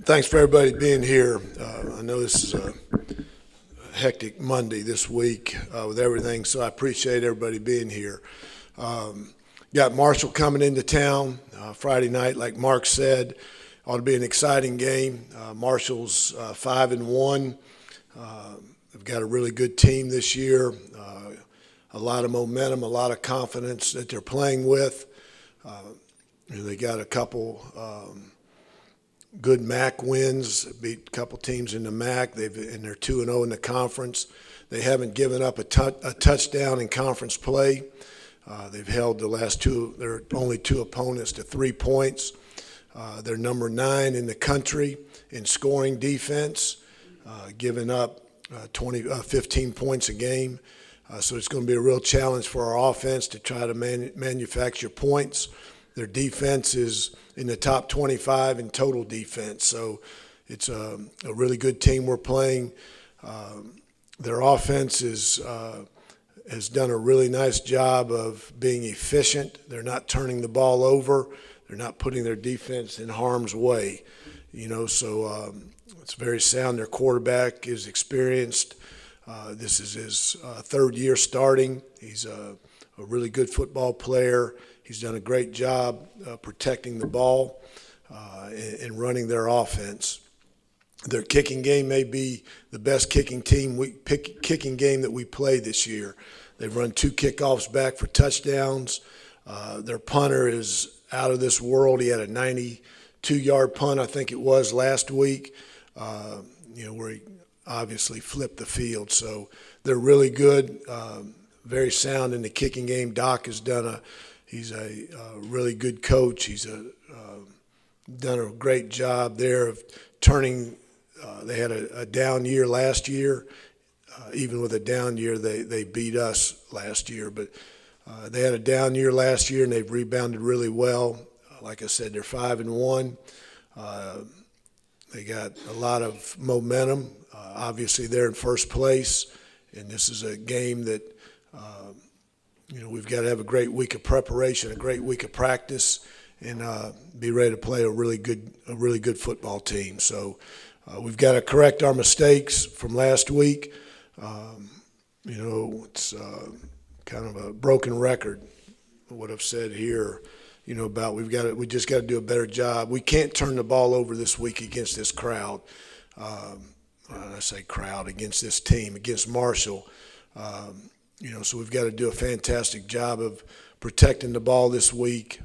Thanks for everybody being here. I know this is a hectic Monday this week with everything, so I appreciate everybody being here. Got Marshall coming into town Friday night, like Mark said. Ought to be an exciting game. Marshall's 5-1. They've got a really good team this year. A lot of momentum, a lot of confidence that they're playing with. They got a couple good MAC wins, beat a couple teams in the MAC. And they're 2-0 in the conference. They haven't given up a touchdown in conference play. They've held the last their only two opponents to 3 points. They're number 9 in the country in scoring defense, giving up 15 points a game. So it's going to be a real challenge for our offense to try to manufacture points. Their defense is in the top 25 in total defense. So it's a really good team we're playing. Their offense has done a really nice job of being efficient. They're not turning the ball over. They're not putting their defense in harm's way. So it's very sound. Their quarterback is experienced. This is his third year starting. He's a really good football player. He's done a great job protecting the ball and running their offense. Their kicking game may be the best kicking game that we played this year. They've run 2 kickoffs back for touchdowns. Their punter is out of this world. He had a 92-yard punt, I think it was, last week, where he obviously flipped the field. So they're really good, very sound in the kicking game. Doc has he's a really good coach. He's done a great job there of turning. They had a down year last year. Even with a down year, they beat us last year. But they had a down year last year, and they've rebounded really well. Like I said, they're 5-1. They got a lot of momentum. Obviously, they're in first place, and this is a game that we've got to have a great week of preparation, a great week of practice, and be ready to play a really good football team. So we've got to correct our mistakes from last week. It's kind of a broken record, what I've said here. About we just got to do a better job. We can't turn the ball over this week against this crowd. I say crowd, against this team, against Marshall. So we've got to do a fantastic job of protecting the ball this week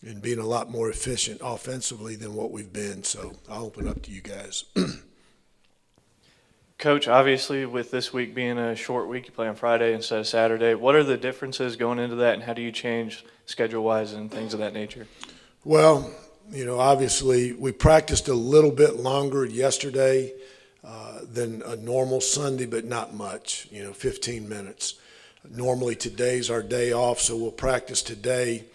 and being a lot more efficient offensively than what we've been. So I'll open up to you guys. Coach, obviously with this week being a short week, you play on Friday instead of Saturday. What are the differences going into that, and how do you change schedule-wise and things of that nature? Well, obviously we practiced a little bit longer yesterday than a normal Sunday, but not much, 15 minutes. Normally today's our day off, so we'll practice today.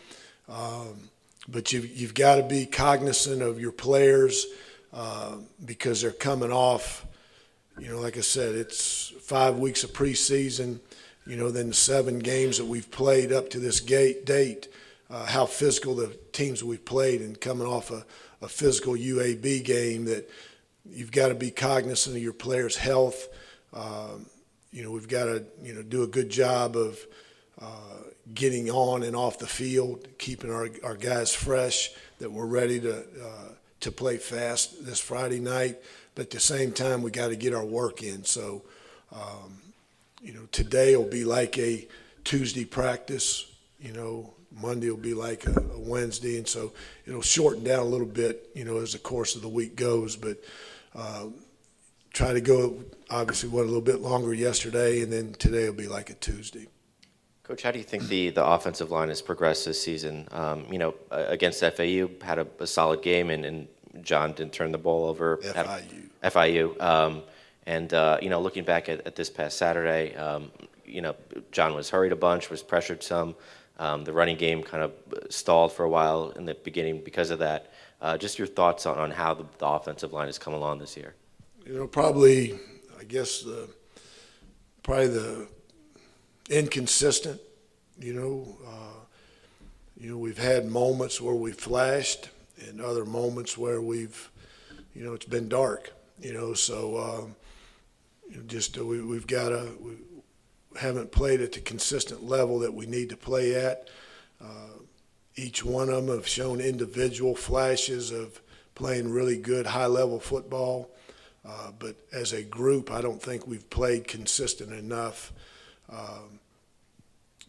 But you've got to be cognizant of your players because they're coming off. Like I said, it's 5 weeks of preseason, then 7 games that we've played up to this date, how physical the teams we've played, and coming off a physical UAB game, that you've got to be cognizant of your players' health. We've got to, do a good job of getting on and off the field, keeping our guys fresh, that we're ready to play fast this Friday night. But at the same time, we got to get our work in. So, today will be like a Tuesday practice. Monday will be like a Wednesday, and so it'll shorten down a little bit, as the course of the week goes. But try to go. Obviously, went a little bit longer yesterday, and then today will be like a Tuesday. Coach, how do you think the offensive line has progressed this season? Against FAU, had a solid game, and John didn't turn the ball over. FIU. Looking back at this past Saturday, John was hurried a bunch, was pressured some. The running game kind of stalled for a while in the beginning because of that. Just your thoughts on how the offensive line has come along this year. Probably, I guess, probably the inconsistent. We've had moments where we flashed, and other moments where we've it's been dark. So we haven't played at the consistent level that we need to play at. Each one of them have shown individual flashes of playing really good high-level football. But as a group, I don't think we've played consistent enough.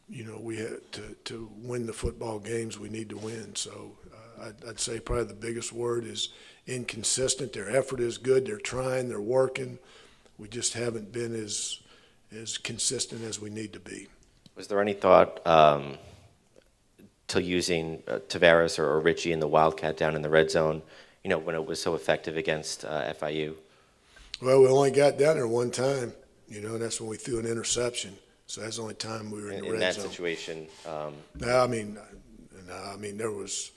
We had to win the football games we need to win. So I'd say probably the biggest word is inconsistent. Their effort is good. They're trying. They're working. We just haven't been as consistent as we need to be. Was there any thought to using Tavares or Richie in the Wildcat down in the red zone, when it was so effective against FIU? Well, we only got down there one time, and that's when we threw an interception. So that's the only time we were in the red zone. In that situation? No, I mean, there was,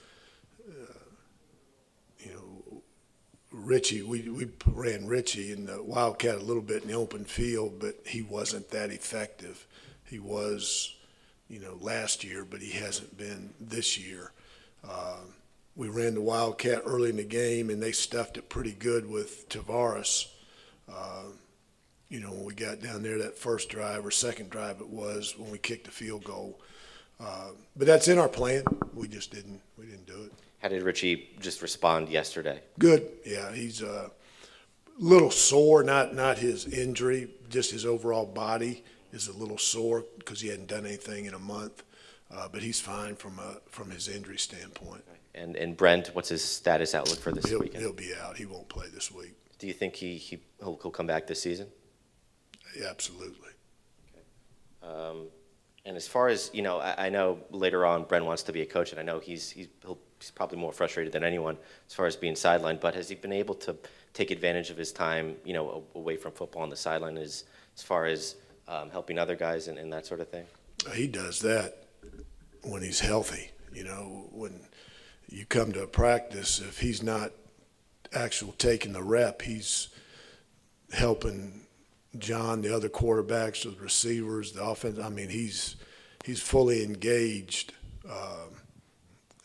Richie, we ran Richie in the Wildcat a little bit in the open field, but he wasn't that effective. He was, last year, but he hasn't been this year. We ran the Wildcat early in the game, and they stuffed it pretty good with Tavares. When we got down there that first drive or second drive it was when we kicked the field goal. But that's in our plan. We just didn't do it. How did Richie just respond yesterday? Good. Yeah, he's a little sore, not his injury, just his overall body is a little sore because he hadn't done anything in a month. But he's fine from his injury standpoint. And Brent, what's his status outlook for this weekend? He'll be out. He won't play this week. Do you think he'll come back this season? Yeah, absolutely. Okay. And as far as, I know later on Brent wants to be a coach, and I know he's probably more frustrated than anyone as far as being sidelined, but has he been able to take advantage of his time, away from football on the sideline as far as helping other guys and that sort of thing? He does that when he's healthy. When you come to a practice, if he's not actually taking the rep, he's helping John, the other quarterbacks, the receivers, the offense. I mean, he's fully engaged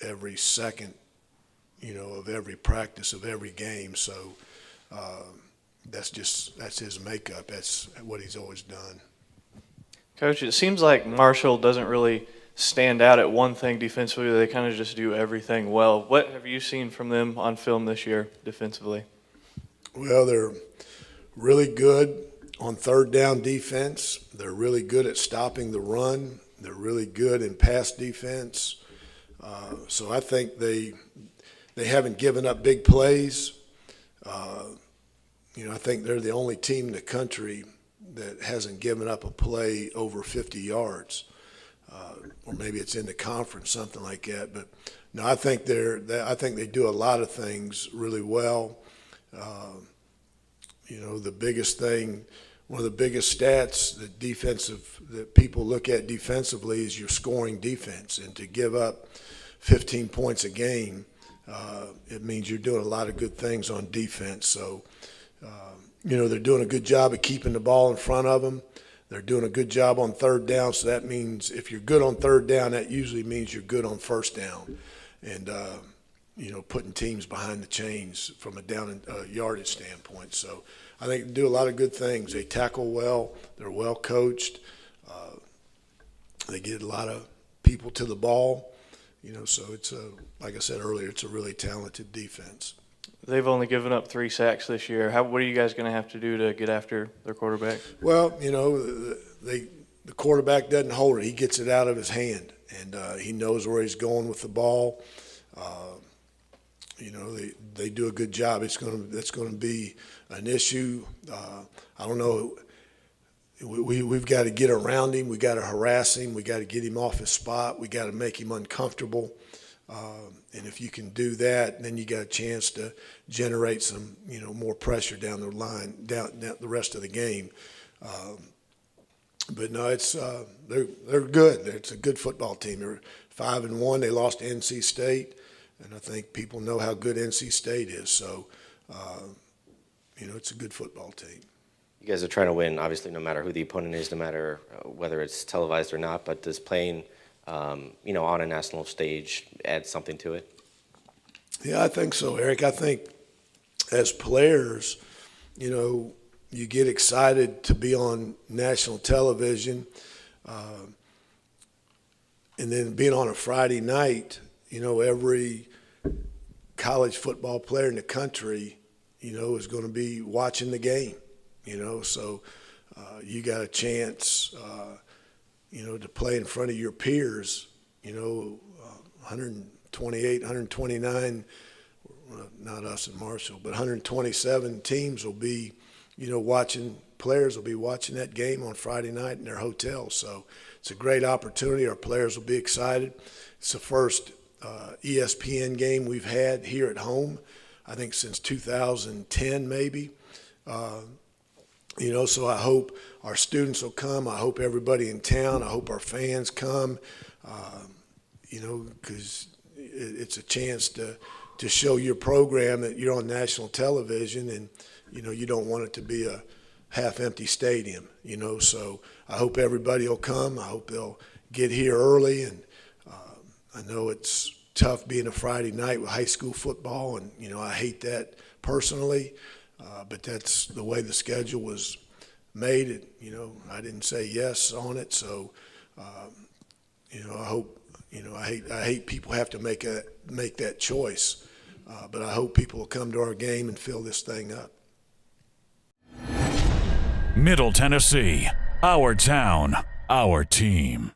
every second, of every practice, of every game. So that's his makeup. That's what he's always done. Coach, it seems like Marshall doesn't really stand out at one thing defensively. They kind of just do everything well. What have you seen from them on film this year defensively? Well, they're really good on third down defense. They're really good at stopping the run. They're really good in pass defense. So I think they haven't given up big plays. I think they're the only team in the country that hasn't given up a play over 50 yards. Or maybe it's in the conference, something like that. But no, I think they do a lot of things really well. The biggest thing, one of the biggest stats that people look at defensively is your scoring defense. And to give up 15 points a game, it means you're doing a lot of good things on defense. So, they're doing a good job of keeping the ball in front of them. They're doing a good job on third down, so that means if you're good on third down, that usually means you're good on first down. And, putting teams behind the chains from a down and yardage standpoint. So I think they do a lot of good things. They tackle well. They're well coached. They get a lot of people to the ball. So it's like I said earlier, it's a really talented defense. They've only given up 3 sacks this year. What are you guys going to have to do to get after their quarterback? Well, the quarterback doesn't hold it. He gets it out of his hand, and he knows where he's going with the ball. They do a good job. That's going to be an issue. I don't know. We've got to get around him. We got to harass him. We got to get him off his spot. We got to make him uncomfortable. And if you can do that, then you got a chance to generate some, more pressure down the line, down the rest of the game. But no, they're good. It's a good football team. They're 5-1. They lost to NC State, and I think people know how good NC State is. So, it's a good football team. You guys are trying to win, obviously, no matter who the opponent is, no matter whether it's televised or not. But does playing, on a national stage add something to it? Yeah, I think so, Eric. I think as players, you know, you get excited to be on national television, and then being on a Friday night, you know, every college football player in the country, you know, is going to be watching the game, you know, so you got a chance, you know, to play in front of your peers, you know, 128, 129, not us in Marshall, but 127 teams will be, you know, players will be watching that game on Friday night in their hotels. So it's a great opportunity. Our players will be excited. It's the first ESPN game we've had here at home, I think since 2010 maybe. You know, so I hope our students will come. I hope everybody in town. I hope our fans come, you know, because it's a chance to show your program that you're on national television, and, you know, you don't want it to be a half-empty stadium, you know. So I hope everybody will come. I hope they'll get here early, and I know it's tough being a Friday night with high school football, and, you know, I hate that personally, but that's the way the schedule was made. You know, I didn't say yes on it, so, you know, I hope, you know, I hate people have to make that choice, but I hope people will come to our game and fill this thing up. Middle Tennessee, our town, our team.